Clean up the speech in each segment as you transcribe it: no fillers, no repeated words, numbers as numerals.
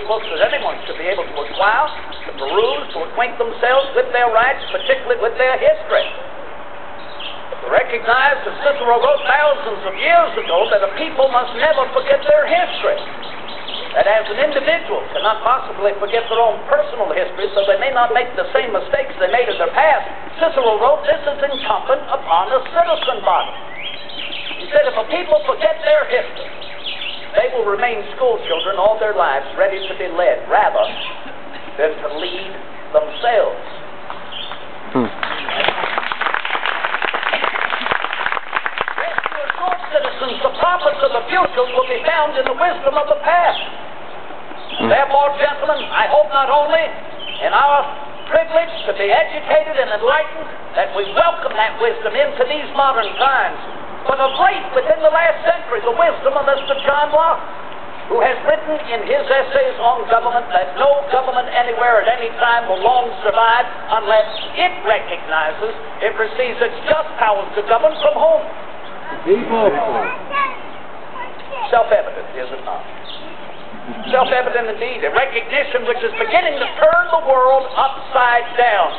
books that anyone should be able to acquire, to peruse, to acquaint themselves with their rights, particularly with their history. To recognize that Cicero wrote thousands of years ago that a people must never forget their history. That as an individual cannot possibly forget their own personal history, so they may not make the same mistakes they made in their past. Cicero wrote, this is incumbent upon a citizen body. He said, if a people forget their history, they will remain school children all their lives, ready to be led, rather than to lead themselves. Citizens, the prophets of the future will be found in the wisdom of the past. Therefore, gentlemen, I hope not only in our privilege to be educated and enlightened, that we welcome that wisdom into these modern times, but of late, within the last century, the wisdom of Mr. John Locke, who has written in his essays on government that no government anywhere at any time will long survive unless it recognizes it receives its just powers to govern from whom? People. Self-evident, is it not? Self-evident indeed. A recognition which is beginning to turn the world upside down.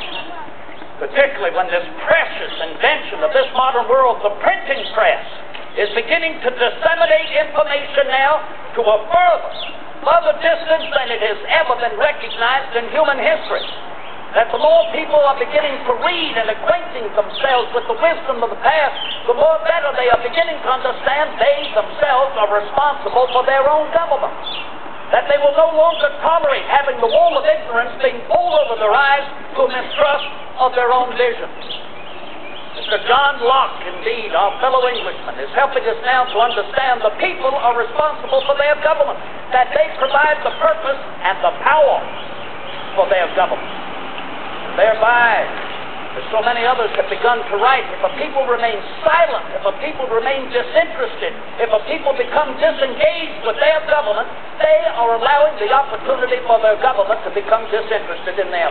Particularly when this precious invention of this modern world, the printing press, is beginning to disseminate information now to a further distance than it has ever been recognized in human history. That the more people are beginning to read and acquainting themselves with the wisdom of the past, the more better they are beginning to understand they themselves are responsible for their own government. That they will no longer tolerate having the wall of ignorance being pulled over their eyes to mistrust of their own vision. Mr. John Locke, indeed, our fellow Englishman, is helping us now to understand the people are responsible for their government, that they provide the purpose and the power for their government. Thereby, as so many others have begun to write, if a people remain silent, if a people remain disinterested, if a people become disengaged with their government, they are allowing the opportunity for their government to become disinterested in them.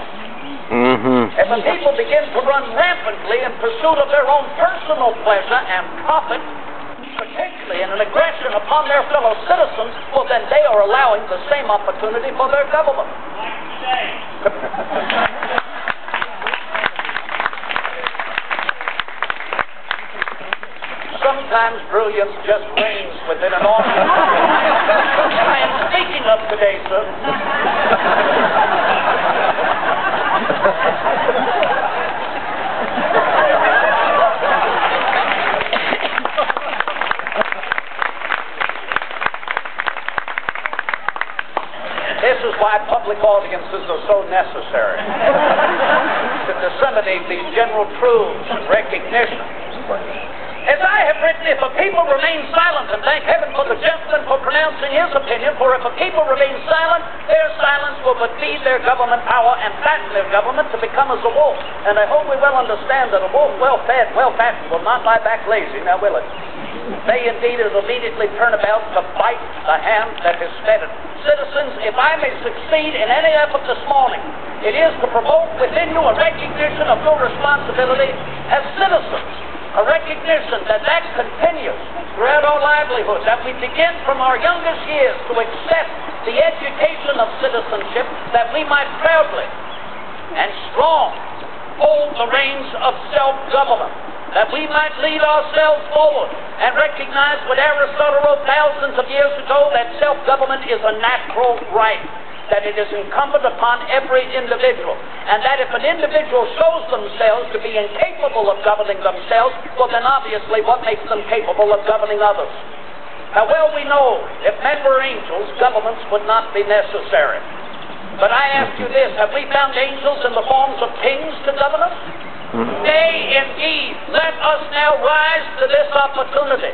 If a people begin to run rampantly in pursuit of their own personal pleasure and profit, particularly in an aggression upon their fellow citizens, well then they are allowing the same opportunity for their government. Sometimes brilliance just reigns within an audience. I am speaking of today, sir. This is why public audiences are so necessary. To disseminate these general truths and recognition. As I have written, if a people remain silent, and thank heaven for the gentleman for pronouncing his opinion, for if a people remain silent, their silence will but feed their government power and fatten their government to become as a wolf. And I hope we well understand that a wolf well-fed, well-fattened will not lie back lazy, now will it? They indeed will immediately turn about to bite the hand that has fed it. Citizens, if I may succeed in any effort this morning, it is to promote within you a recognition of your responsibility as citizens. A recognition that continues throughout our livelihood, that we begin from our youngest years to accept the education of citizenship, that we might proudly and strong hold the reins of self-government, that we might lead ourselves forward and recognize what Aristotle wrote thousands of years ago, that self-government is a natural right, that it is incumbent upon every individual, and that if an individual shows themselves to be incapable of governing themselves, well then obviously what makes them capable of governing others? How well we know, if men were angels, governments would not be necessary. But I ask you this, have we found angels in the forms of kings to govern us? Nay, indeed, let us now rise to this opportunity.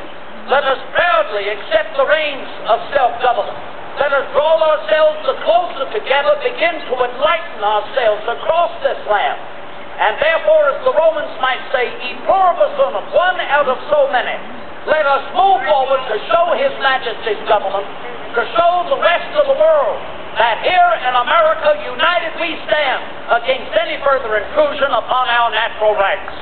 Let us proudly accept the reins of self-government. Let us draw ourselves closer together, begin to enlighten ourselves across this land. And therefore, as the Romans might say, e pluribus unum, one out of so many, let us move forward to show His Majesty's government, to show the rest of the world that here in America, united we stand against any further intrusion upon our natural rights.